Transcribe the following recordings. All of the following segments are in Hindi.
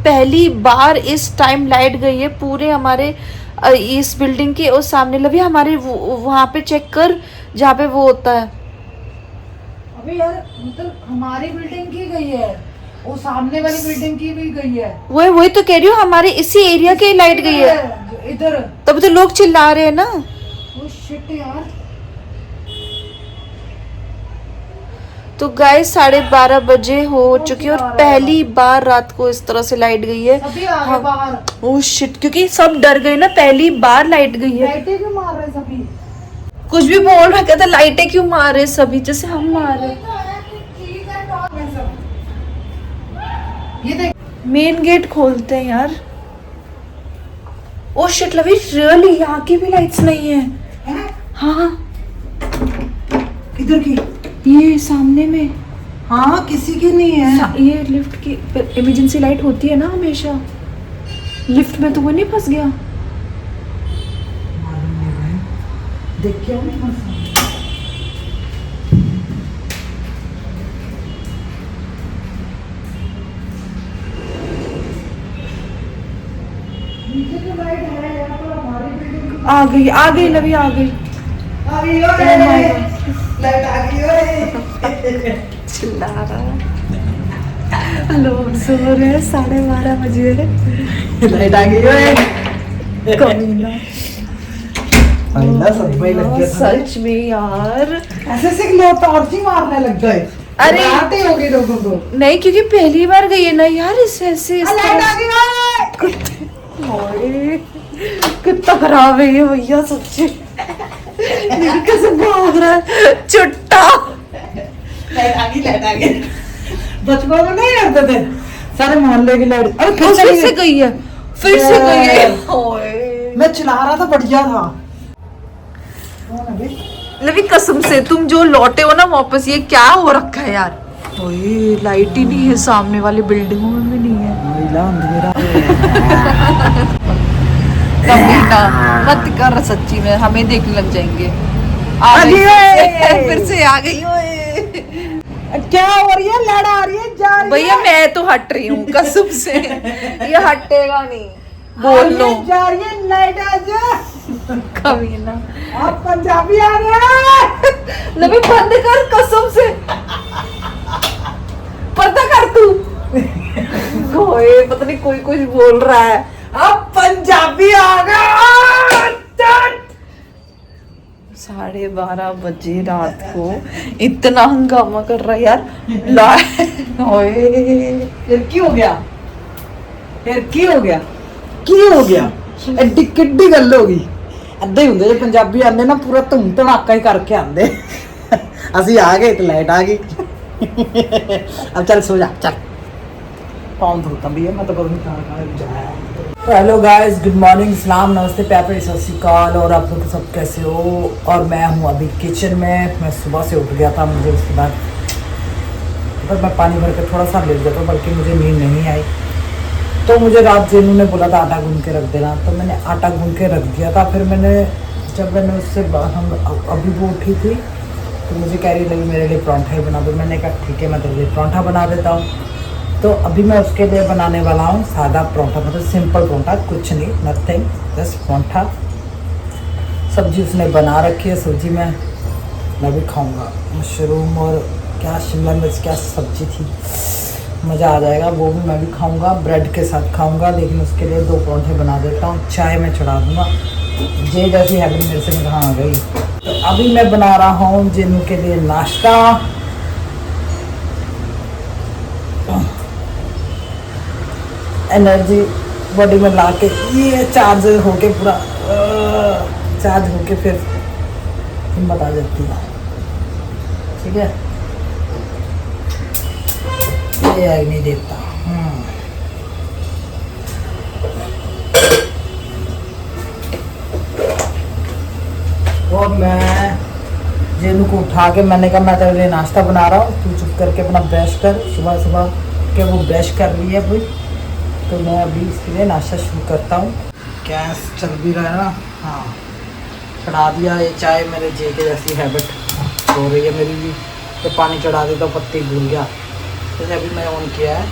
पहली बार इस टाइम लाइट गई है पूरे हमारे इस बिल्डिंग के। और सामने लवी हमारे वहां पे चेक कर जहाँ पे वो होता है। अबे यार मतलब हमारी बिल्डिंग की गई है, वो सामने वाली बिल्डिंग की भी गई है। वही तो कह रही हूँ, हमारे इसी एरिया की लाइट गई है इधर। तब तो लोग चिल्ला रहे हैं ना। वो शिट यार। तो गाइस 12:30 बजे हो चुकी है और पहली बार रात को इस तरह से लाइट गई है। सभी आ गए बाहर। ओह शिट, क्योंकि सब डर गए ना, पहली बार लाइट गई है। लाइटें क्यों मार रहे सभी? कुछ भी बोल रहा, कहता लाइटें क्यों मार रहे सभी, जैसे हम मार रहे। ये देख, मेन गेट खोलते हैं यार। ओह शिट लवी, रियली यहाँ की भी लाइट्स नहीं है। हाँ किधर की? ये सामने में। हाँ किसी की नहीं है। ये लिफ्ट की इमरजेंसी लाइट होती है ना हमेशा। लिफ्ट में तो वो नहीं फंस गया। देख क्या आ गई लवी, आ गई। लाइट आ गई। चिल्ला रहा। लोग सो रहे हैं, 12:30 बजे। लाइट आ गई। कमीना। सब में लग गया था। सच में यार, ऐसे से लोग टॉर्च ही मारने लग गए। अरे आते होंगे लोगों को। नहीं, क्योंकि पहली बार गई है ना यार, ऐसे लाइट आ गई। कितना खराब है ये भैया, सच्ची। कैसे भाग रहा है चुट्टा। लाइट आ गई। बचपन में नहीं करते थे सारे मोहल्ले की लाइट। अरे फिर से गई है, फिर से गई है। मैं चला रहा था, बढ़िया था। लवी कसम से तुम जो लौटे हो ना वापस, ये क्या हो रखा है यार। ओए लाइट ही नहीं है, सामने वाली बिल्डिंगों में भी नहीं है। अंधेरा। कमीना मत कर, सच्ची में हमें देखने लग जाएंगे। फिर से आ गई। क्या हो रही है? लाइट आ रही है, जा रही है। भैया मैं तो हट रही हूँ कसम से, ये हटेगा नहीं। बोल लो। जा रही है लाइट, आजा। कमीना, आप पंजाबी आ रहे हैं। लवी बंद कर कसम से, पर्दा कर तू। कोई पता नहीं, कोई कुछ बोल रहा है। अब पंजाबी आ गए। 12:30 बजे रात को इतना हंगामा कर रहा है यार। फिर की हो गया? एड्डी किड्डी गल हो गई। ਅੱਧੇ ਹੁੰਦੇ ਜੇ ਪੰਜਾਬੀ ਆਂਦੇ ਨਾ, ਪੂਰਾ ਧੂਮ ਧੜਾਕਾ ਹੀ ਕਰਕੇ ਆਂਦੇ। ਅਸੀਂ ਆ ਗਏ ਤੇ ਲਾਈਟ ਆ ਗਈ। अब चल सो जा, चल। कौन धोता भी है, मैं तो करूँ खाना। हेलो गाइस, गुड मॉर्निंग, सलाम, नमस्ते, प्यार सत श्री अकाल। और आप लोग सब कैसे हो? और मैं हूँ अभी किचन में। मैं सुबह से उठ गया था, मुझे उसके बाद पर मैं पानी भर कर थोड़ा सा लेट गया था, बल्कि मुझे नींद नहीं आई। तो मुझे रात जेनू ने बोला था आटा गूंद के रख देना, तो मैंने आटा गूंद के रख दिया था। फिर जब मैंने उससे हम अभी वो उठी थी तो मुझे कह रही लगी मेरे लिए परांठा ही बना दो। मैंने कहा ठीक है, मैं तेरे लिए परांठा बना देता हूँ। तो अभी मैं उसके लिए बनाने वाला हूँ सादा परांठा, मतलब सिंपल परांठा, कुछ नहीं, नथिंग, जस्ट परांठा। सब्जी उसने बना रखी है, सब्जी मैं भी खाऊँगा। मशरूम और क्या शिमला मिर्च क्या सब्जी थी, मज़ा आ जाएगा, वो भी मैं भी खाऊंगा, ब्रेड के साथ खाऊंगा। लेकिन उसके लिए 2 परांठे बना देता हूँ, चाय में चढ़ा दूंगा। जे जैसी हैबिट मेरे से कहाँ आ गई। तो अभी मैं बना रहा हूँ जेनू के लिए नाश्ता। एनर्जी बॉडी में ला के ये चार्ज होके पूरा चार्ज होके फिर हिम्मत आ जाती है। ठीक है, ये आग नहीं देता। और मैं जेनू को उठा के मैंने कहा मैं तेरे लिए नाश्ता बना रहा हूँ, तू चुप करके अपना ब्रश कर। सुबह सुबह के वो ब्रश कर रही है भाई, तो मैं अभी इसके लिए नाश्ता शुरू करता हूँ। गैस चल भी रहा है ना? हाँ, चढ़ा दिया। ये चाय मेरे जे के जैसी हैबिट हो रही है मेरी भी, तो पानी चढ़ा देता हूँ, पत्ती भूल गया। जैसे अभी मैं ऑन किया है,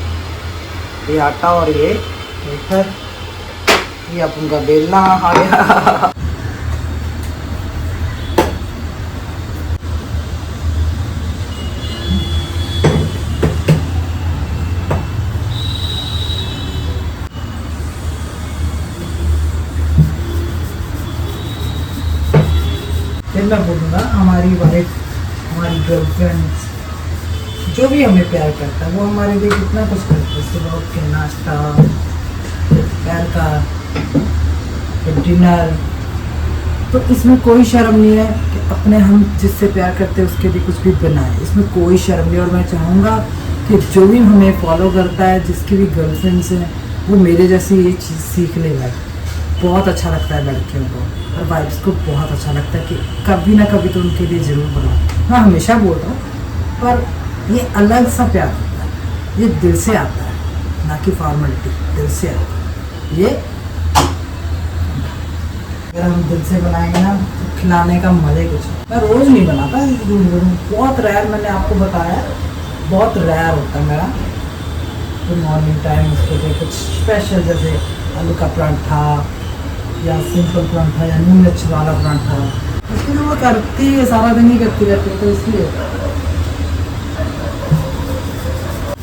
ये आटा और ये वेफर, ये अपन का बेलना आ गया। फिर मैं बोलूँगा हमारी वाइफ, हमारी गर्लफ्रेंड्स, जो भी हमें प्यार करता है वो हमारे लिए कितना कुछ करता है। सुबह उठ के नाश्ता, दोपहर का, फिर डिनर। तो इसमें कोई शर्म नहीं है कि अपने हम जिससे प्यार करते हैं उसके लिए कुछ भी बनाए, इसमें कोई शर्म नहीं। और मैं चाहूँगा कि जो भी हमें फॉलो करता है, जिसकी भी गर्लफ्रेंड्स हैं, वो मेरे जैसी ये चीज़ सीख लेगा। बहुत अच्छा लगता है लड़कियों को और वाइफ्स को बहुत अच्छा लगता है कि कभी ना कभी तो उनके लिए ज़रूर बनाओ। मैं हमेशा बोल रहा हूँ, पर ये अलग सा प्यार होता है, ये दिल से आता है, ना कि फॉर्मेलिटी, दिल से आता है। ये अगर हम दिल से बनाएंगे ना तो खिलाने का मज़ा ही कुछ है। मैं रोज़ नहीं बनाता, बहुत रेयर, मैंने आपको बताया बहुत रेयर होता है मेरा। तो मॉर्निंग टाइम उसके लिए कुछ स्पेशल, जैसे आलू का पराठा या सिंपल पराठा या नून मिर्च वाला पराठा, उसके लिए वो करती है, सारा दिन ही करती रहती है। तो इसलिए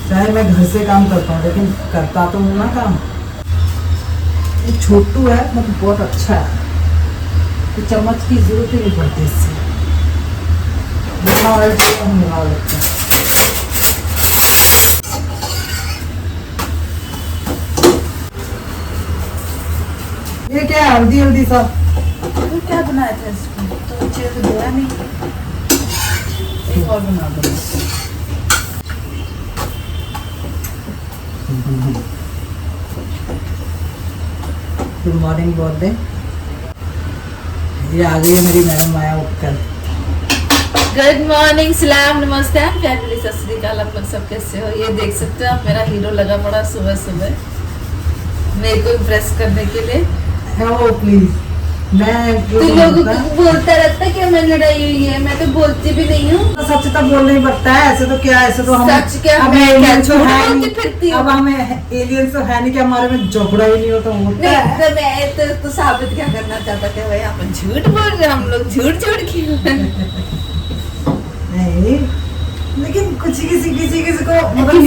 चाहे मैं घर से काम करता हूँ लेकिन करता तो हूँ ना काम। ये छोटू है मतलब बहुत अच्छा है, तो चम्मच की जरूरत ही नहीं पड़ती इससे। जितना ऑयल चाहिए हम मिला लेते हैं। ये क्या है, हल्दी हल्दी सा? तो क्या बनाया था इसमें? तो मुझे तो दिया नहीं। एक और बना दो। गुड मॉर्निंग बोल दे। ये आ गई है मेरी मैडम माया उपकर। गुड मॉर्निंग, सलाम, नमस्ते, फैमिली, सत श्री अकाल। आप लोग सब कैसे हो? ये देख सकते हो आप, मेरा हीरो लगा पड़ा सुबह सुबह मेरे को इम्प्रेस करने के लिए। हेलो प्लीज, मैं तू लोगों को बोलता रहता है कि हमें लड़ाई हुई है, मैं तो बोलती भी नहीं हूँ। सच तो बोलना ही पड़ता है, ऐसे तो क्या, ऐसे तो हम सच क्या, अब मैं क्या एलियंस तो झूठ है बोलती नहीं। फिरती हूँ? अब हमें एलियंस तो है नहीं कि हमारे में झगड़ा ही नहीं होता होता नहीं है। तो मैं तो साबित क्या करना चाहता था भाई, अपन झूठ बोल रहे हैं, हम लोग झूठ झूठ खेल रहे हैं। नहीं, लेकिन कुछ किसी को मतलब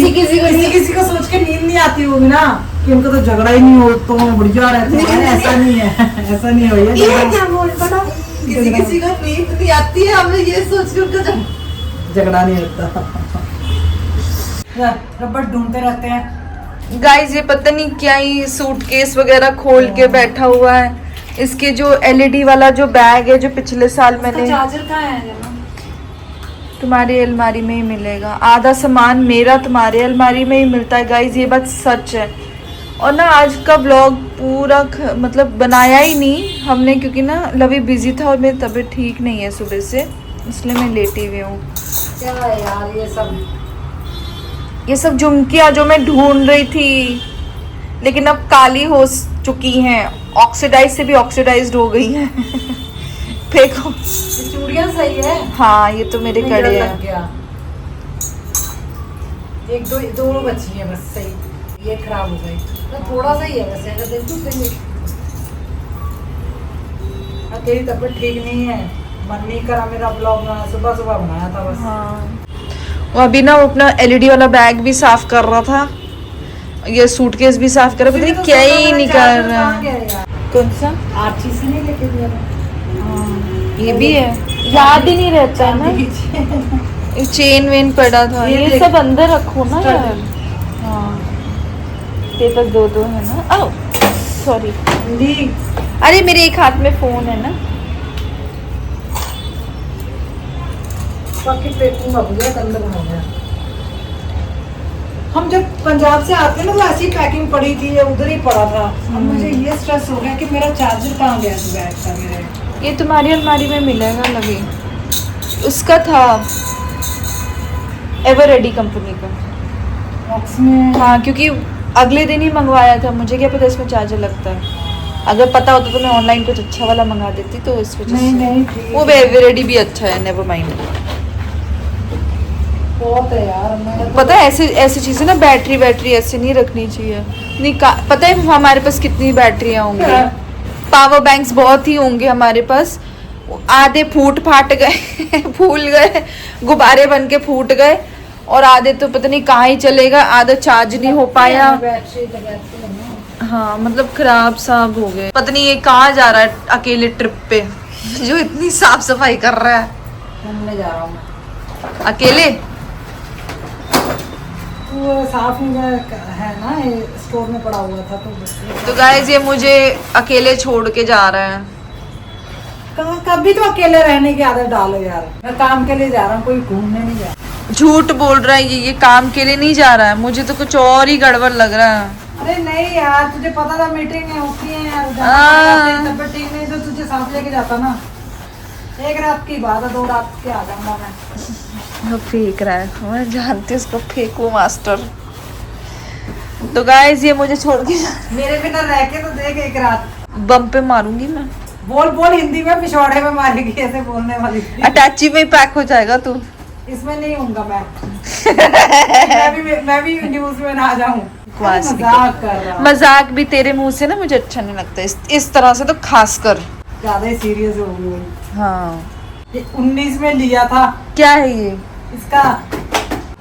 किसी को सोच के नींद नहीं आती होगी ना कि उनको तो झगड़ा ही नहीं हो तो बढ़िया रहते हैं। ऐसा नहीं है, ऐसा नहीं हो। ये क्या बोल पड़ा, किसी को नींद नहीं आती है, हमें ये सोच के उनका झगड़ा नहीं होता। रबड़ ढूंढते रहते हैं। गाइस ये पता नहीं क्या ही सूटकेस वगैरह खोल के बैठा हुआ है। इसके जो एलईडी वाला जो बैग है जो पिछले साल मैंने, चार्जर कहाँ है? तुम्हारी अलमारी में ही मिलेगा। आधा सामान मेरा तुम्हारे अलमारी में ही मिलता है गाइस, ये बात सच है। और ना आज का व्लॉग पूरा मतलब बनाया ही नहीं हमने, क्योंकि ना लवी बिजी था और मेरी तबीयत ठीक नहीं है सुबह से, इसलिए मैं लेटी हुई हूँ। क्या है यार ये सब झुमकियाँ जो मैं ढूंढ रही थी, लेकिन अब काली हो चुकी हैं, ऑक्सीडाइज से भी ऑक्सीडाइज्ड हो गई हैं। फेंको। चूड़ियाँ सही है। हाँ ये तो मेरे कड़े हैं। एक दो बची है बस, सही। ये खराब हो गई तो थोड़ा सा ही है वैसे, अगर देखो सही। तेरी तबीयत ठीक नहीं है, मन नहीं करा मेरा ब्लॉग बनाना, सुबह सुबह बनाया था बस। हाँ वो अभी ना वो अपना एलईडी वाला बैग भी साफ कर रहा था, ये सूटकेस भी साफ कर रहा, पता नहीं क्या ही नहीं कर रहा है। कौन सा? आर्ची से नहीं लेके दिया था। ये भी है, याद ही नहीं रहता है ना। चेन वेन पड़ा था, ये सब अंदर रखो ना यार। हाँ पेपर दो है ना। ओह सॉरी, अरे मेरे एक हाथ में फोन है ना। हम जब पंजाब से आते हैं ना तो ऐसी पैकिंग पड़ी थी, उधर ही पड़ा था। अब मुझे ये स्ट्रेस हो गया कि मेरा चार्जर कहाँ गया था बैग का मेरे। ये तुम्हारी अलमारी में मिलेगा लगी, उसका था एवर रेडी कंपनी का बॉक्स में। हाँ क्योंकि अगले दिन ही मंगवाया था, मुझे क्या पता इसमें चार्जर लगता है। अगर पता होता तो मैं ऑनलाइन कुछ अच्छा वाला मंगा देती, तो इस वजह से। नहीं वो एवर रेडी भी अच्छा है, नेवर माइंड। बहुत है यार। मैं पता है ऐसी ऐसी चीजें ना, बैटरी ऐसे नहीं रखनी चाहिए। पता है हमारे पास कितनी बैटरियां होंगी, पावर बैंक्स बहुत ही होंगे हमारे पास। आधे फूट फाट गए फूल गए, गुब्बारे बन के फूट गए, और आधे तो पता नहीं कहाँ ही चलेगा, आधा चार्ज नहीं हो पाया। बैटरी तो बैटरी है ना। हाँ मतलब खराब साब हो गए। पता नहीं ये कहाँ जा रहा है अकेले ट्रिप पे, जो इतनी साफ सफाई कर रहा है घूमने जा रहा हूँ अकेले। वो साफ नहीं है ना, ये स्टोर में पड़ा हुआ था तो गाइस ये मुझे अकेले छोड़ के जा रहा है। कभी तो अकेले रहने की आदत डालो यार। मैं काम के लिए जा रहा हूँ, कोई घूमने नहीं जा रहा। झूठ बोल रहा है ये काम के लिए नहीं जा रहा है, मुझे तो कुछ और ही गड़बड़ लग रहा है। अरे नहीं यार, तुझे पता था मीटिंग होती है यार, तबियत ठीक नहीं तो तुझे साथ लेके जाता ना। एक रात की बात है, 2 रात के आ जाऊंगा मैं। वो फेंक रहा है, मैं जानती हूँ उसको, फेंकू मास्टर। तो गाइस ये मुझे छोड़ के मेरे बिना रह के तो देख एक रात। बम पे मारूंगी मैं। बोल हिंदी में, पिछवाड़े में मारेगी ऐसे बोलने वाली। अटैची में ही पैक हो जाएगा तू। इसमें नहीं होऊंगा मैं। मैं भी न्यूज में ना जाऊं। मजाक कर रहा हूं। मजाक भी तेरे मुंह से ना मुझे अच्छा नहीं लगता, इस तरह से तो खास कर ज्यादा ही सीरियस हो गई। हाँ ये 19 में लिया था। क्या है ये? इसका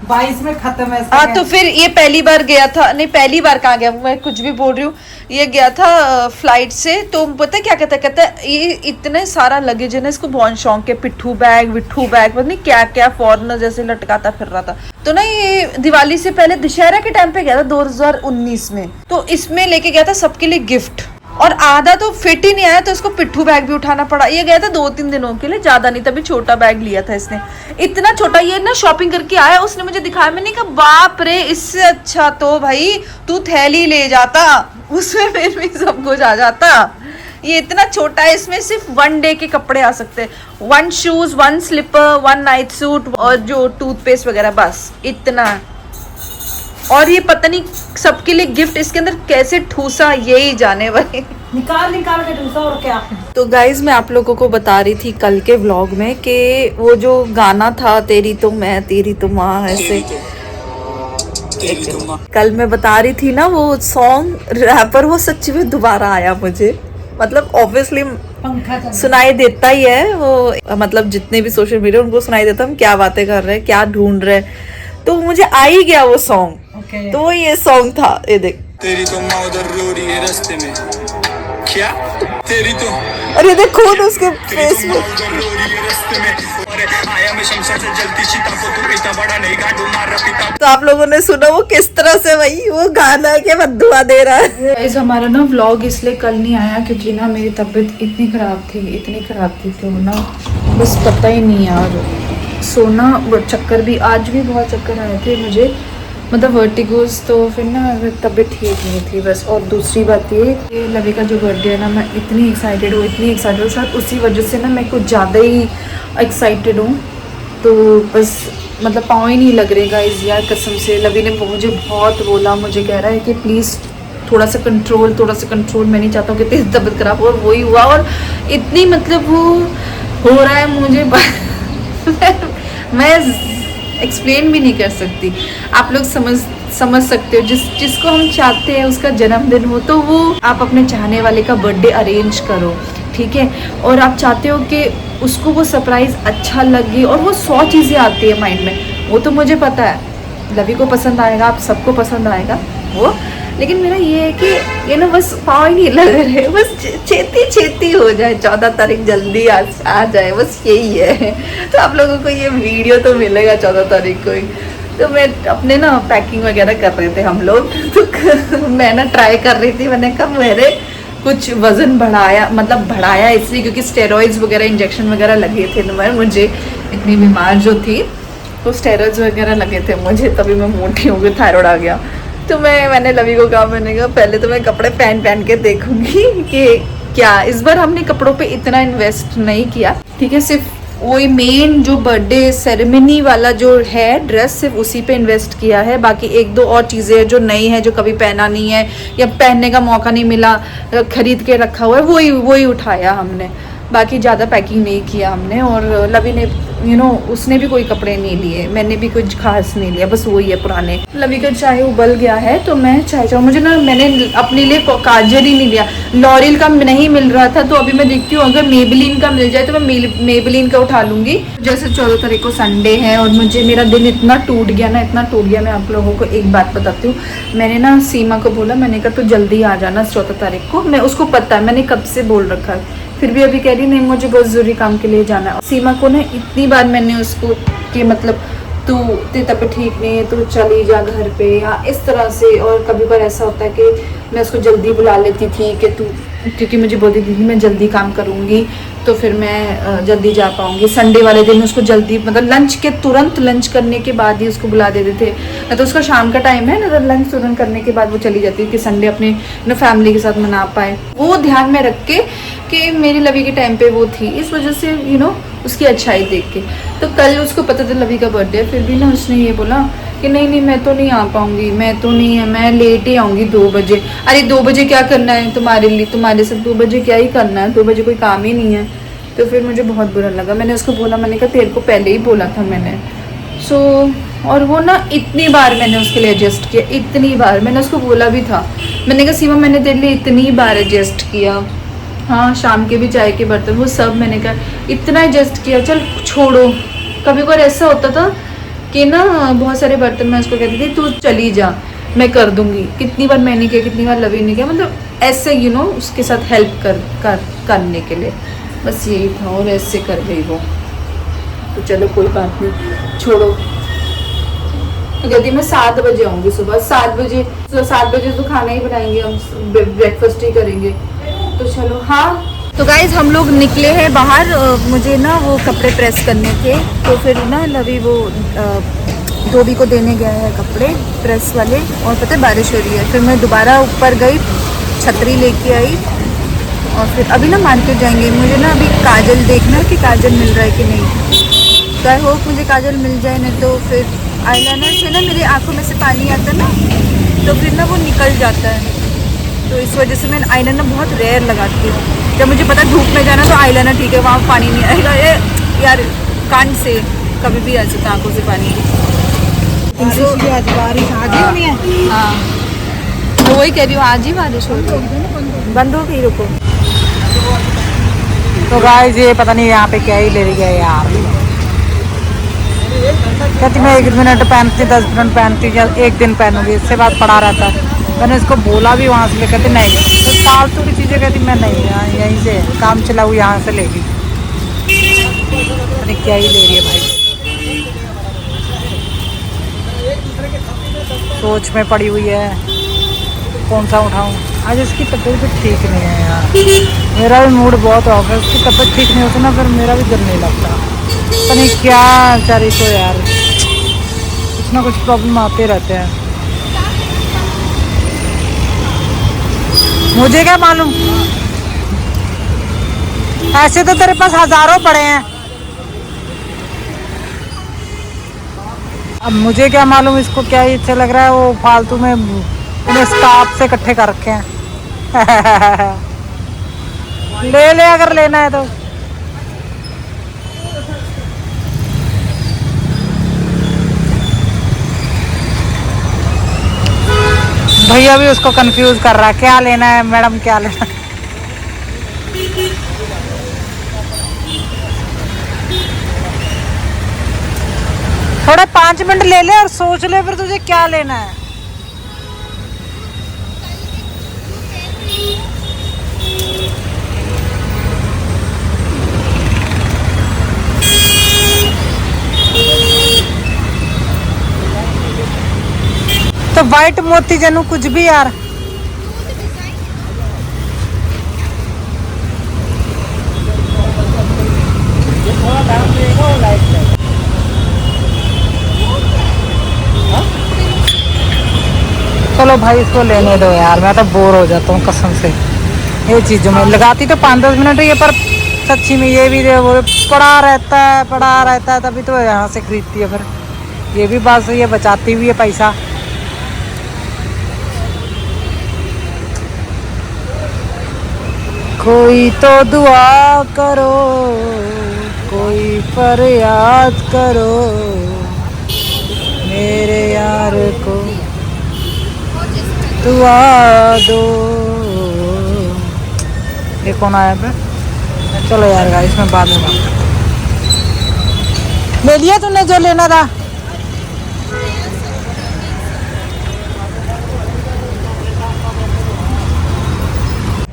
22 में खत्म है। हाँ तो फिर ये पहली बार गया था, नहीं पहली बार कहाँ गया, मैं कुछ भी बोल रही हूँ। ये गया था फ्लाइट से, तो पता है क्या कहता है ये इतने सारा लगेज है ना, इसको बहुत शौक है, पिट्ठू बैग विट्ठू बैग पता नहीं क्या क्या फॉरनर जैसे लटकाता फिर रहा था। तो ना ये दिवाली से पहले दशहरा के टाइम पे गया था 2019 में, तो इसमें लेके गया था सबके लिए गिफ्ट, और आधा तो फिट ही नहीं आया, तो इसको पिट्ठू बैग भी उठाना पड़ा। ये गया था 2-3 दिनों के लिए, ज्यादा नहीं, तभी छोटा बैग लिया था इसने, इतना छोटा। ये ना शॉपिंग करके आया, उसने मुझे दिखाया, मैंने कहा बाप रे, इससे अच्छा तो भाई तू थैली ले जाता, उसमें फिर भी सब कुछ आ जाता। ये इतना छोटा है, इसमें सिर्फ 1 डे के कपड़े आ सकते हैं, 1 शूज 1 स्लीपर 1 नाइट सूट और जो टूथपेस्ट वगैरह, बस इतना। और ये पता नहीं सबके लिए गिफ्ट इसके अंदर कैसे ठूसा, यही जाने वाले। निकाल के ठूसा और क्या। तो गाइज मैं आप लोगों को बता रही थी कल के व्लॉग में कि वो जो गाना था तेरी तो मैं तेरी तो माँ, ऐसे कल मैं बता रही थी ना, वो सॉन्ग रैपर वो सच्ची में दोबारा आया मुझे, मतलब ऑब्वियसली सुनाई देता ही है वो, मतलब जितने भी सोशल मीडिया उनको सुनाई देता हम क्या बातें कर रहे हैं, क्या ढूंढ रहे हैं, तो मुझे आ ही गया वो सॉन्ग। तो वो ये सॉन्ग था, ये देख। तेरी तो माँ उधर रो रही है रास्ते में, क्या तेरी तो, और ये देख खुद उसके फेस में, उधर रो रही है रास्ते में, और आया मैं शमशान से जलती सीता को, तू इतना बड़ा नहीं गाड़ू मार रहा पिता। तो आप लोगों ने सुना वो किस तरह से भाई वो गाना है कि बद्दुआ दे रहा है। गाइस हमारा ना व्लॉग इसलिए कल नहीं आया क्योंकि ना मेरी तबीयत इतनी खराब थी तो ना बस पता ही नहीं यार, सोना चक्कर भी, आज भी बहुत चक्कर आए थे मुझे, मतलब वर्टिगोस, तो फिर ना तबीयत ठीक नहीं थी बस। और दूसरी बात ये लवी का जो बर्थडे है ना, मैं इतनी एक्साइटेड हूँ, शायद उसी वजह से ना मैं कुछ ज़्यादा ही एक्साइटेड हूँ, तो बस मतलब पाँव ही नहीं लग रहे गाइस यार कसम से। लवी ने मुझे बहुत बोला, मुझे कह रहा है कि प्लीज़ थोड़ा सा कंट्रोल, मैं नहीं चाहता हूँ कि तेज़ तबीयत खराब हो, और वही हुआ। और इतनी मतलब वो हो रहा है मुझे मैं एक्सप्लेन भी नहीं कर सकती, आप लोग समझ सकते हो। जिसको हम चाहते हैं उसका जन्मदिन हो, तो वो आप अपने चाहने वाले का बर्थडे अरेंज करो, ठीक है, और आप चाहते हो कि उसको वो सरप्राइज़ अच्छा लगे, और वो 100 चीज़ें आती है माइंड में, वो तो मुझे पता है लवी को पसंद आएगा, आप सबको पसंद आएगा वो, लेकिन मेरा ये है कि ये ना बस पाँव ही नहीं लग रहे, बस छेती हो जाए, 14 तारीख जल्दी आ जाए, बस यही है। तो आप लोगों को ये वीडियो तो मिलेगा 14 तारीख को ही। तो मैं अपने ना पैकिंग वगैरह कर रहे थे हम लोग, तो मैं ना ट्राई कर रही थी, मैंने कहा मेरे कुछ वज़न बढ़ाया इसलिए क्योंकि स्टेरॉइड्स वगैरह इंजेक्शन वगैरह लगे थे, तो मुझे इतनी बीमार जो थी तो स्टेरॉइड्स वगैरह लगे थे मुझे, तभी मैं मोटी हो गई, थायराइड आ गया। तो मैंने लवी को कहा, मैंने कहा पहले तो मैं कपड़े पहन के देखूंगी कि क्या। इस बार हमने कपड़ों पे इतना इन्वेस्ट नहीं किया, ठीक है, सिर्फ वही मेन जो बर्थडे सेरेमनी वाला जो है ड्रेस, सिर्फ उसी पे इन्वेस्ट किया है। बाकी 1-2 और चीज़ें जो नई है, जो कभी पहना नहीं है या पहनने का मौका नहीं मिला, खरीद के रखा हुआ है, वही उठाया हमने। बाकी ज़्यादा पैकिंग नहीं किया हमने। और लवी ने उसने भी कोई कपड़े नहीं लिए, मैंने भी कुछ खास नहीं लिया, बस वही है पुराने। लवी का चाय उबल गया है तो मैं चाय चाहूँ। मुझे ना मैंने अपने लिए काजल ही नहीं लिया, लॉरियल का नहीं मिल रहा था तो अभी मैं देखती हूँ अगर मेबेलिन का मिल जाए तो मैं मेबेलिन का उठा लूँगी। जैसे 14 तारीख को संडे है और मुझे मेरा दिन इतना टूट गया ना, इतना टूट गया। मैं आप लोगों को एक बात बताती हूँ, मैंने ना सीमा को बोला, मैंने कहा तो जल्दी आ जाना 14 तारीख को। मैं उसको पता है, मैंने कब से बोल रखा है, फिर भी अभी कह रही नहीं मुझे बहुत ज़रूरी काम के लिए जाना है। सीमा को ना इतनी बार मैंने उसको कि मतलब तू तेरी तबीयत ठीक नहीं है तो चली जा घर पे या इस तरह से। और कभी बार ऐसा होता है कि मैं उसको जल्दी बुला लेती थी कि तू, क्योंकि मुझे बोलती थी मैं जल्दी काम करूँगी तो फिर मैं जल्दी जा पाऊँगी। संडे वाले दिन उसको जल्दी मतलब लंच के तुरंत लंच करने के बाद ही उसको बुला देते थे, ना तो उसका शाम का टाइम है ना, तो लंच तुरंत करने के बाद वो चली जाती है कि संडे अपने फैमिली के साथ मना पाए। वो ध्यान में रख के कि मेरी लवी के टाइम पे वो थी, इस वजह से उसकी अच्छाई देख के। तो कल उसको पता था लवी का बर्थडे है, फिर भी ना उसने ये बोला कि नहीं मैं तो नहीं आ पाऊंगी, मैं तो नहीं है, मैं लेट ही आऊँगी 2 बजे। अरे 2 बजे क्या करना है तुम्हारे लिए, तुम्हारे साथ 2 बजे क्या ही करना है, 2 बजे कोई काम ही नहीं है। तो फिर मुझे बहुत बुरा लगा, मैंने उसको बोला, मैंने कहा तेरे को पहले ही बोला था मैंने। और वो ना इतनी बार मैंने उसके लिए एडजस्ट किया, इतनी बार मैंने उसको बोला भी था, मैंने कहा सीमा मैंने तेरे लिए इतनी बार एडजस्ट किया, हाँ शाम के भी चाय के बर्तन वो सब मैंने कहा इतना एडजस्ट किया, चल छोड़ो। कभी बार ऐसा होता था कि ना बहुत सारे बर्तन मैं उसको कहती थी तू चली जा मैं कर दूंगी, कितनी बार मैंने किया, कितनी बार लवी ने किया, मतलब ऐसे उसके साथ हेल्प करने के लिए, बस यही था। और ऐसे कर गई वो, तो चलो कोई बात नहीं, छोड़ो। तो कहती मैं 7 बजे आऊँगी सुबह, 7 बजे तो खाना ही बनाएंगे हम, ब्रेकफास्ट ही करेंगे, तो चलो। हाँ तो गाइज हम लोग निकले हैं बाहर, मुझे ना वो कपड़े प्रेस करने थे, तो फिर ना लवी वो धोबी को देने गया है कपड़े प्रेस वाले, और पता है बारिश हो रही है। फिर मैं दोबारा ऊपर गई, छतरी लेके आई, और फिर अभी ना मार्केट जाएंगे। मुझे ना अभी काजल देखना है कि काजल मिल रहा है कि नहीं, तो आई होप मुझे काजल मिल जाए, नहीं तो फिर आईलाइनर से ना मेरी आंखों में से पानी आता है ना, तो फिर ना वो निकल जाता है, तो इस वजह से मैं आईलाइनर बहुत रेयर लगाती हूँ। जब मुझे पता धूप में जाना तो आईलाइनर ठीक है, वहाँ पानी नहीं आएगा, ये यार कान से कभी भी आ सकता आंखों से पानी। बारिश आज ही होनी है। हाँ तो वही कह रही हूँ, आज ही बारिश हो रही है, बंद हो गई, रुको। तो गाइस ये पता नहीं यहाँ पे क्या ही ले रही है यार, कहती मैं 1 मिनट पहनती, 10 मिनट पहनती, या 1 दिन पहनूंगी, इससे बाद पड़ा रहता है। मैंने इसको बोला भी वहाँ से, कहती नहीं, तो फालतू की चीज़ें कहती मैं नहीं, यहीं से काम चलाऊँ, यहाँ से लेगी, अरे क्या ही ले रही है भाई, सोच में पड़ी हुई है कौन सा उठाऊँ। आज इसकी तबीयत भी ठीक नहीं है यार, मेरा भी मूड बहुत ऑफ है, उसकी तबीयत ठीक नहीं होती ना फिर मेरा भी दिल नहीं लगता, पता नहीं क्या बेचारी को यार, कुछ ना कुछ प्रॉब्लम आते रहते हैं, मुझे क्या मालूम, ऐसे तो तेरे पास हजारों पड़े हैं, अब मुझे क्या मालूम इसको क्या ही अच्छा लग रहा है, वो फालतू में उन्हें स्टाफ से इकट्ठे कर रखे हैं। ले अगर लेना है तो। भैया भी उसको कंफ्यूज कर रहा है, क्या लेना है मैडम, क्या लेना है। थोड़ा 5 मिनट ले ले और सोच ले फिर तुझे क्या लेना है। तो वाइट मोती जनू कुछ भी यार, चलो भाई इसको लेने दो यार, मैं तो बोर हो जाता हूँ कसम से ये चीज़ों में। लगाती तो 5-10 मिनट ही है, पर सच्ची में ये भी वो पड़ा रहता है तभी तो यहाँ से खरीदती है। फिर ये भी बात सही है, बचाती हुई है पैसा। कोई तो दुआ करो, कोई फरियाद करो, मेरे यार को दुआ दो। ये कौन आया पे? चलो यार गाइस, मैं बाद में बात करता हूँ। ले लिया तूने जो लेना था?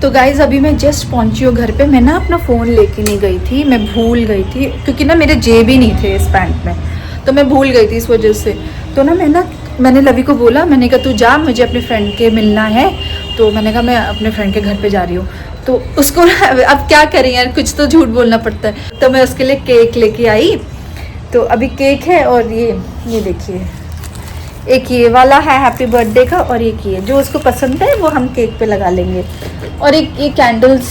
तो गाइज़ अभी मैं जस्ट पहुंची हूँ घर पे। मैं ना अपना फ़ोन लेके नहीं गई थी, मैं भूल गई थी क्योंकि ना मेरे जेब ही नहीं थे इस पैंट में, तो मैं भूल गई थी इस वजह से। तो ना मैंने लवी को बोला, मैंने कहा तू जा, मुझे अपने फ्रेंड के मिलना है। तो मैंने कहा मैं अपने फ्रेंड के घर पे जा रही हूँ। तो उसको अब क्या करें यार, कुछ तो झूठ बोलना पड़ता है। तो मैं उसके लिए केक लेके आई। तो अभी केक है और ये देखिए, एक ये वाला है हैप्पी बर्थडे का, और एक ये जो उसको पसंद है वो हम केक पे लगा लेंगे। और एक ये कैंडल्स,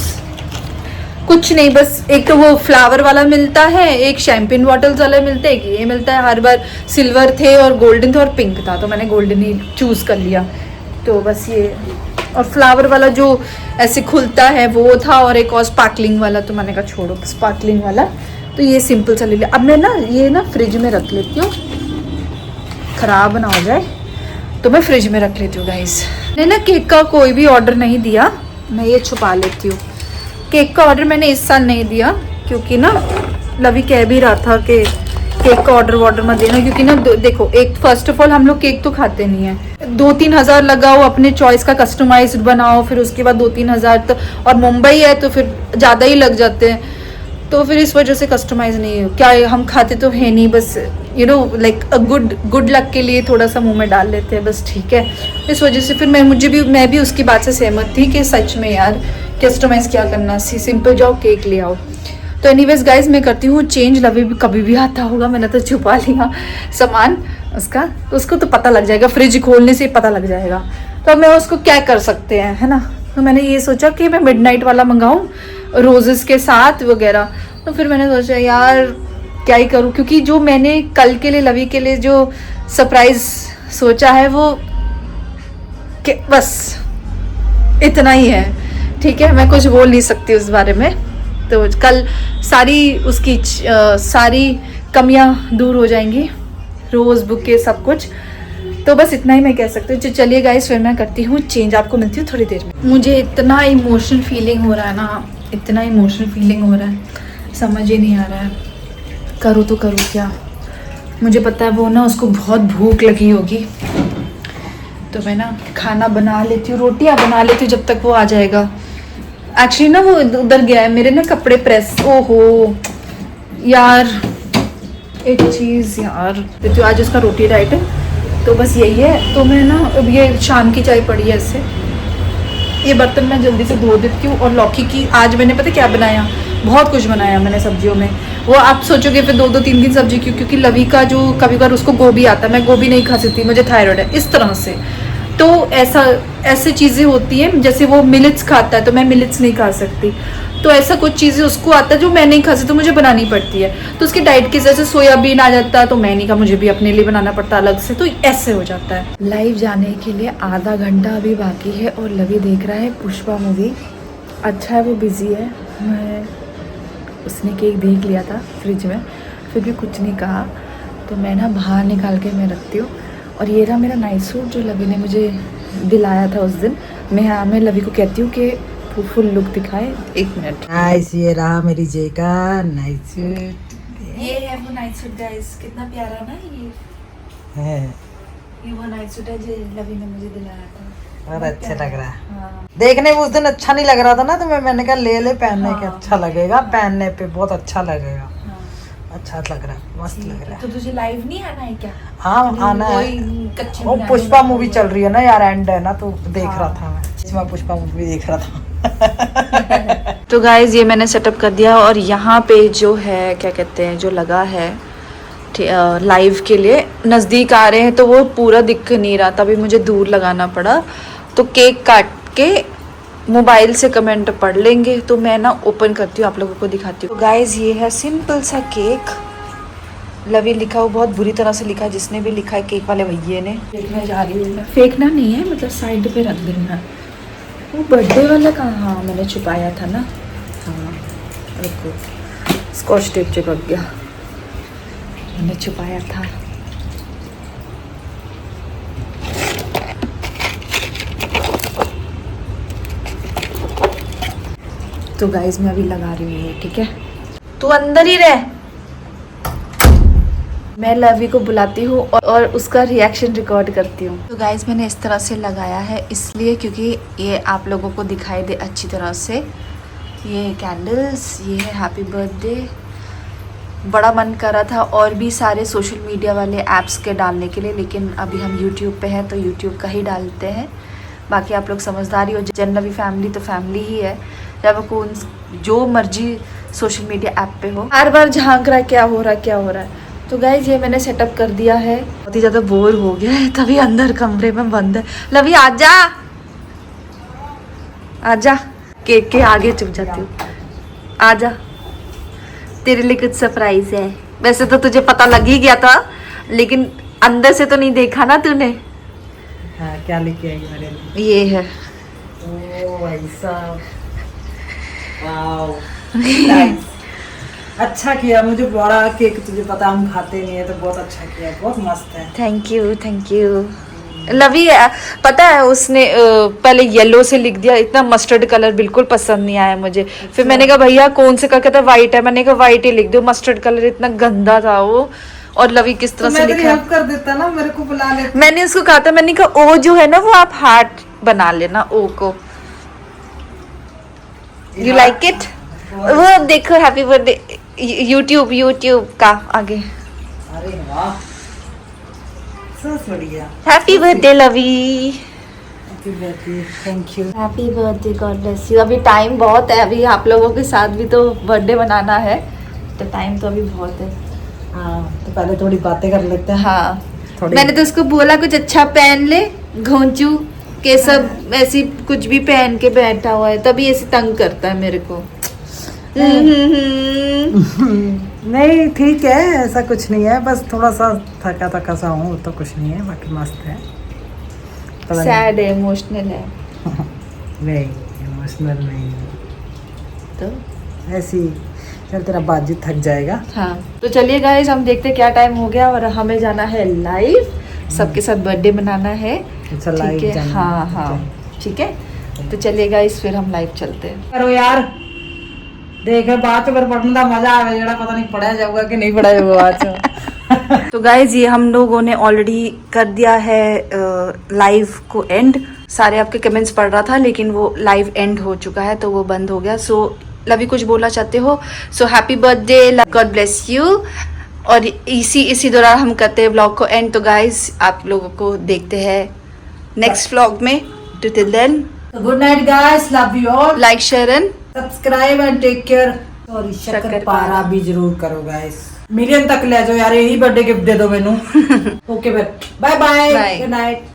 कुछ नहीं, बस एक तो वो फ्लावर वाला मिलता है, एक शैम्पेन बॉटल्स वाला मिलता है, एक ये मिलता है। हर बार सिल्वर थे और गोल्डन थे और पिंक था, तो मैंने गोल्डन ही चूज़ कर लिया। तो बस ये, और फ्लावर वाला जो ऐसे खुलता है वो था, और एक और स्पार्कलिंग वाला, तो मैंने कहा छोड़ो स्पार्कलिंग वाला, तो ये सिंपल सा ले लिया। अब मैं ना ये ना फ्रिज में रख लेती हूँ, ख़राब ना हो जाए, तो मैं फ्रिज में रख लेती हूँ गाइस। मैंने ना केक का कोई भी ऑर्डर नहीं दिया, मैं ये छुपा लेती हूँ। केक का ऑर्डर मैंने इस साल नहीं दिया क्योंकि ना लवी कह भी रहा था कि केक का ऑर्डर मत देना, क्योंकि ना देखो, एक फर्स्ट ऑफ ऑल हम लोग केक तो खाते नहीं है। 2-3 हज़ार लगाओ, अपने चॉइस का कस्टमाइज्ड बनाओ, फिर उसके बाद 2-3 हज़ार, तो और मुंबई है तो फिर ज़्यादा ही लग जाते हैं। तो फिर इस वजह से कस्टमाइज़ नहीं है। क्या हम खाते तो है नहीं, बस you know like a good luck के लिए थोड़ा सा मुंह में डाल लेते हैं, बस ठीक है। इस वजह से फिर मैं भी उसकी बात से सहमत थी कि सच में यार कस्टमाइज़ क्या करना, सिंपल जाओ केक ले आओ। तो एनीवेज गाइज, मैं करती हूँ चेंज। लवी भी कभी भी आता होगा, मैंने तो छुपा लिया सामान उसका, तो उसको तो पता लग जाएगा, फ्रिज खोलने से पता लग जाएगा। तो अब मैं उसको क्या कर सकते हैं, है ना। तो मैंने ये सोचा कि मैं मिडनाइट वाला मंगाऊँ रोजेस के साथ वगैरह। तो फिर मैंने सोचा यार क्या ही करूँ, क्योंकि जो मैंने कल के लिए लवी के लिए जो सरप्राइज सोचा है वो बस इतना ही है, ठीक है। मैं कुछ बोल नहीं सकती उस बारे में। तो कल सारी उसकी सारी कमियां दूर हो जाएंगी, रोज़ बुके सब कुछ। तो बस इतना ही मैं कह सकती हूँ। चलिए गाइस, फिर मैं करती हूँ चेंज, आपको मिलती हूँ थोड़ी देर में। मुझे इतना इमोशनल फीलिंग हो रहा है ना, इतना इमोशनल फीलिंग हो रहा है, समझ ही नहीं आ रहा है करूँ तो करूँ क्या। मुझे पता है वो ना उसको बहुत भूख लगी होगी, तो मैं ना खाना बना लेती हूँ, रोटियाँ बना लेती हूँ जब तक वो आ जाएगा। एक्चुअली ना वो उधर गया है, मेरे ना कपड़े प्रेस, ओहो यार एक चीज़ यार, तो आज उसका रोटी डाइट है, तो बस यही है। तो मैं ना अब ये शाम की चाय पड़ी है, इससे ये बर्तन मैं जल्दी से धो देती हूँ। और लौकी की आज मैंने पता क्या बनाया, बहुत कुछ बनाया मैंने सब्जियों में। वो आप सोचोगे फिर 2-3 सब्जी क्यों, क्योंकि लवी का जो कभी बार उसको गोभी आता है, मैं गोभी नहीं खा सकती, मुझे थायराइड है, इस तरह से। तो ऐसे चीज़ें होती हैं, जैसे वो मिलेट्स खाता है तो मैं मिलेट्स नहीं खा सकती, तो ऐसा कुछ चीज़ें उसको आता है जो मैं नहीं खा सकती, तो मुझे बनानी पड़ती है। तो उसकी डाइट के जैसे सोयाबीन आ जाता है तो मैं नहीं खा, मुझे भी अपने लिए बनाना पड़ता है अलग से, तो ऐसे हो जाता है। लाइव जाने के लिए आधा घंटा अभी बाकी है और लवी देख रहा है पुष्पा मूवी। अच्छा है वो बिज़ी है, उसने केक देख लिया था फ्रिज में, फिर भी कुछ नहीं कहा, तो मैं ना बाहर निकाल के मैं रखती हूँ। और ये रहा मेरा नाइट सूट जो लवी ने मुझे दिलाया था उस दिन। मैं लवी को कहती हूँ कि फुल लुक दिखाए। 1 मिनट गाइस, ये रहा मेरी जे का नाइट सूट। ये है वो नाइट सूट गाइस, कितना प्यारा ना ये वो नाइट सूट है जो लवी ने मुझे दिलाया था, बहुत अच्छा लग रहा है। हाँ। देखने में उस दिन अच्छा नहीं लग रहा था ना, तो मैंने कहा ले पहनने के हाँ। अच्छा लगेगा, पहनने पे बहुत अच्छा लगेगा। हाँ। अच्छा लग रहा है, मस्त लग रहा है। तो तुझे लाइव नहीं आना है क्या? हाँ आना है, कच्ची वो बनानी पुष्पा है। मूवी चल रही है ना यार, एंड है ना, तो देख हाँ। रहा था मैं पुष्पा मूवी देख रहा था। तो गाइज ये मैंने सेटअप कर दिया, और यहाँ पे जो है क्या कहते हैं जो लगा है लाइव के लिए, नज़दीक आ रहे हैं तो वो पूरा दिख नहीं रहा, तभी मुझे दूर लगाना पड़ा। तो केक काट के मोबाइल से कमेंट पढ़ लेंगे, तो मैं ना ओपन करती हूँ, आप लोगों को दिखाती हूँ। तो गाइज ये है सिंपल सा केक, लवी लिखा हुआ बहुत बुरी तरह से लिखा है, जिसने भी लिखा है केक वाले भैया ने। देखने जा रही हूँ मैं, फेंकना नहीं है, मतलब साइड पे रख देना, वो बर्थडे वाला कहाँ, हाँ मैंने छुपाया था ना, हाँ रुको, स्कॉच टेप चिपक गया, मैंने छुपाया था। तो गाइज मैं अभी लगा रही हूँ ये, ठीक है, तू अंदर ही रह। मैं लवी को बुलाती हूँ और उसका रिएक्शन रिकॉर्ड करती हूँ। तो गाइज मैंने इस तरह से लगाया है इसलिए क्योंकि ये आप लोगों को दिखाई दे अच्छी तरह से। ये कैंडल्स, ये है हैप्पी बर्थडे। बड़ा मन कर रहा था और भी सारे सोशल मीडिया वाले ऐप्स के डालने के लिए, लेकिन अभी हम यूट्यूब पे हैं तो यूट्यूब का ही डालते हैं। बाकी आप लोग समझदारी हो, जनलवी फैमिली तो फैमिली ही है, जब कौन जो मर्जी सोशल मीडिया ऐप पे हो, हर बार झांक रहा है क्या हो रहा है क्या हो रहा है। तो गाइज ये मैंने सेटअप कर दिया है। बहुत ही ज़्यादा बोर हो गया है, तभी अंदर कमरे में बंद है। लवी आजा आजा, केक के आगे चुप जाती हूँ, आजा, तेरे लिए कुछ सरप्राइज है। वैसे तो तुझे पता लग ही गया था, लेकिन अंदर से तो नहीं देखा ना तूने। हाँ, क्या लेके आई मेरे लिए? ये है। ओ भाई साहब, वाओ, नाइस। अच्छा किया, मुझे बड़ा केक, तुझे पता हम खाते नहीं है, तो बहुत अच्छा किया, बहुत मस्त है। Thank you thank you. लवी पता है उसने पहले येलो से लिख दिया, इतना मस्टर्ड कलर बिल्कुल पसंद नहीं आया मुझे। फिर मैंने कहा भैया कौन से का, कहता वाइट है, मैंने कहा वाइट ही लिख दो, मस्टर्ड कलर इतना गंदा था वो। और लवी किस तरह से लिखा, हेल्प कर देता ना, मेरे को बुला ले। मैंने उसको कहा था, मैंने कहा ओ जो है ना वो आप हार्ट बना लेना, ओ को। You like it? वो देखो हैप्पी बर्थडे यूट्यूब का आगे। अरे वाह, सब बढ़िया। Happy birthday Lovey, happy birthday, thank you. Happy birthday, God bless you. अभी टाइम बहुत है, अभी आप लोगों के साथ भी तो बर्थडे मनाना है, तो टाइम तो अभी बहुत है। हाँ, तो पहले थोड़ी बातें कर लेते हैं। हाँ, थोड़ी। मैंने तो उसको बोला कुछ अच्छा पहन ले, घोंचू के सब ऐसी कुछ भी पहन के बैठा हुआ है, तभी ऐसे तंग करता है मेरे को। नहीं ठीक है, ऐसा कुछ नहीं है, बस थोड़ा सा थका थका सा हूँ, तो कुछ नहीं है, बाकी मस्त है। सैड है, इमोशनल है नहीं, इमोशनल नहीं तो ऐसी। चल तेरा बाजू थक जाएगा। हाँ, तो चलिए गाइस हम देखते हैं क्या टाइम हो गया, और हमें जाना है लाइव, सबके साथ बर्थडे मनाना है। अच्छा, ठीक लाइव है, जाना हाँ है, हाँ ठीक है। तो चलिए गाइस फिर हम लाइव चलते हैं। करो यार, देख बाद च पढ़ने का मजा आवे, जेड़ा पता नहीं पढ़ा जाऊगा कि नहीं पढ़ा जाऊगा बाद च। तो गाइज ये हम लोगों ने ऑलरेडी कर दिया है लाइव को एंड। सारे आपके कमेंट्स पढ़ रहा था, लेकिन वो लाइव एंड हो चुका है, तो वो बंद हो गया। सो लवी कुछ बोलना चाहते हो? So happy birthday, God bless you. और इसी दौरान हम करते हैं व्लॉग को एंड। तो गाइज आप लोगों को देखते हैं नेक्स्ट व्लॉग में। Till then good night guys, love you all. Like share and subscribe and take care. Sorry, शक्करपारा भी जरूर करो गाइस। मिलियन तक ले जाओ यार, यही बर्थडे गिफ्ट दे दो मेनू। Okay bye bye, Bye. Good night.